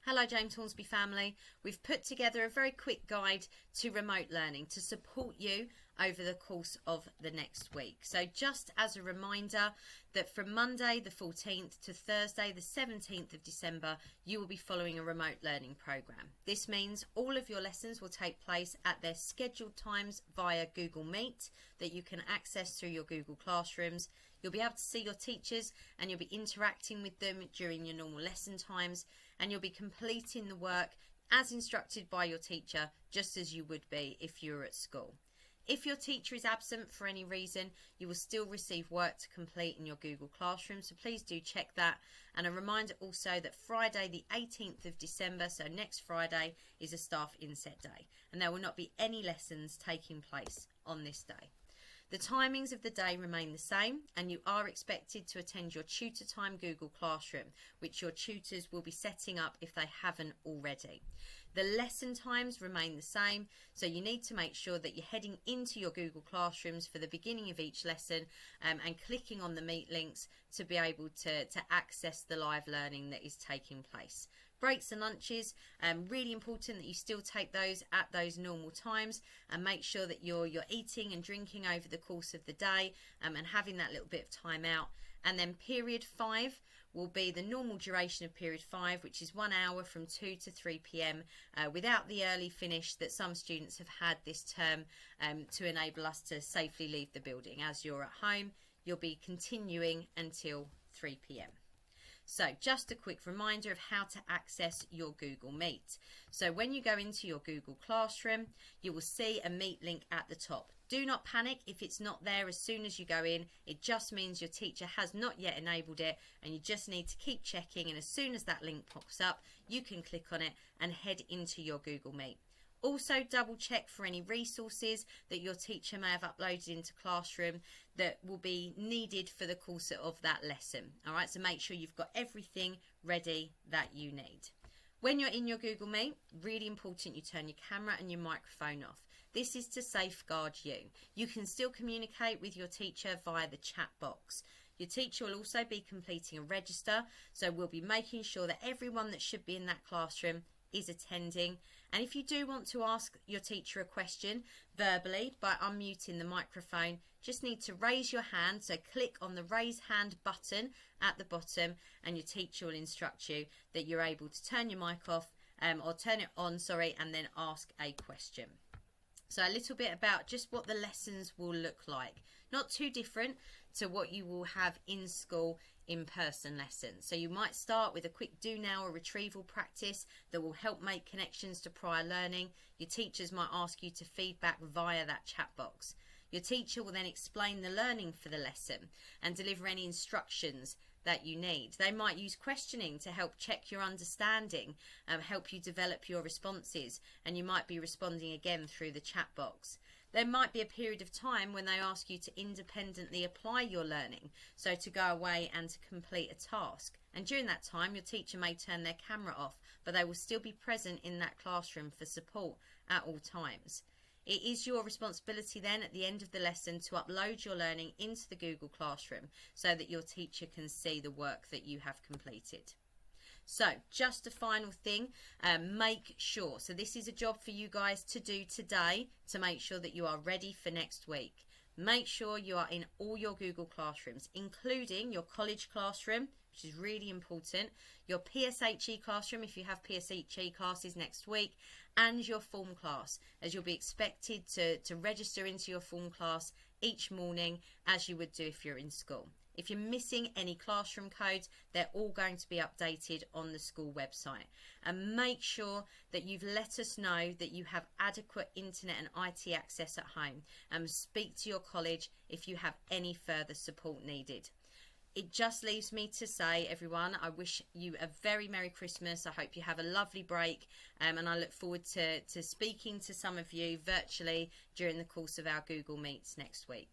Hello James Hornsby family. We've put together a very quick guide to remote learning to support you over the course of the next week. So just as a reminder that from Monday the 14th to Thursday the 17th of December you will be following a remote learning program. This means all of your lessons will take place at their scheduled times via Google Meet that you can access through your Google Classrooms. You'll be able to see your teachers and you'll be interacting with them during your normal lesson times, and you'll be completing the work as instructed by your teacher, just as you would be if you were at school. If your teacher is absent for any reason, you will still receive work to complete in your Google Classroom, so please do check that. And a reminder also that Friday the 18th of December, so next Friday, is a staff inset day, and there will not be any lessons taking place on this day. The timings of the day remain the same, and you are expected to attend your tutor time Google Classroom, which your tutors will be setting up if they haven't already. The lesson times remain the same, so you need to make sure that you're heading into your Google Classrooms for the beginning of each lesson and clicking on the Meet links to be able to access the live learning that is taking place. Breaks and lunches, really important that you still take those at those normal times, and make sure that you're eating and drinking over the course of the day and having that little bit of time out. And then period 5 will be the normal duration of period 5, which is 1 hour from 2 to 3 p.m. Without the early finish that some students have had this term to enable us to safely leave the building. As you're at home, you'll be continuing until 3 p.m. So just a quick reminder of how to access your Google Meet. So when you go into your Google Classroom, you will see a Meet link at the top. Do not panic if it's not there as soon as you go in. It just means your teacher has not yet enabled it, and you just need to keep checking, and as soon as that link pops up, you can click on it and head into your Google Meet. Also double check for any resources that your teacher may have uploaded into Classroom that will be needed for the course of that lesson. Alright, so make sure you've got everything ready that you need. When you're in your Google Meet, really important you turn your camera and your microphone off. This is to safeguard you. You can still communicate with your teacher via the chat box. Your teacher will also be completing a register, so we'll be making sure that everyone that should be in that classroom is attending. And if you do want to ask your teacher a question verbally by unmuting the microphone, just need to raise your hand, so click on the raise hand button at the bottom, and your teacher will instruct you that you're able to turn your mic off or turn it on, and then ask a question. So a little bit about just what the lessons will look like. Not too different to what you will have in school in-person lessons. So you might start with a quick do now or retrieval practice that will help make connections to prior learning. Your teachers might ask you to feedback via that chat box. Your teacher will then explain the learning for the lesson and deliver any instructions that you need. They might use questioning to help check your understanding, help you develop your responses, and you might be responding again through the chat box. There might be a period of time when they ask you to independently apply your learning, so to go away and to complete a task. And during that time, your teacher may turn their camera off, but they will still be present in that classroom for support at all times. It is your responsibility then at the end of the lesson to upload your learning into the Google Classroom so that your teacher can see the work that you have completed. So just a final thing, make sure, so this is a job for you guys to do today to make sure that you are ready for next week. Make sure you are in all your Google Classrooms, including your college classroom, which is really important, your PSHE classroom if you have PSHE classes next week, and your form class, as you'll be expected to register into your form class each morning as you would do if you're in school. If you're missing any classroom codes, they're all going to be updated on the school website. And make sure that you've let us know that you have adequate internet and IT access at home, and speak to your college if you have any further support needed. It just leaves me to say, everyone, I wish you a very Merry Christmas. I hope you have a lovely break, and I look forward to speaking to some of you virtually during the course of our Google Meets next week.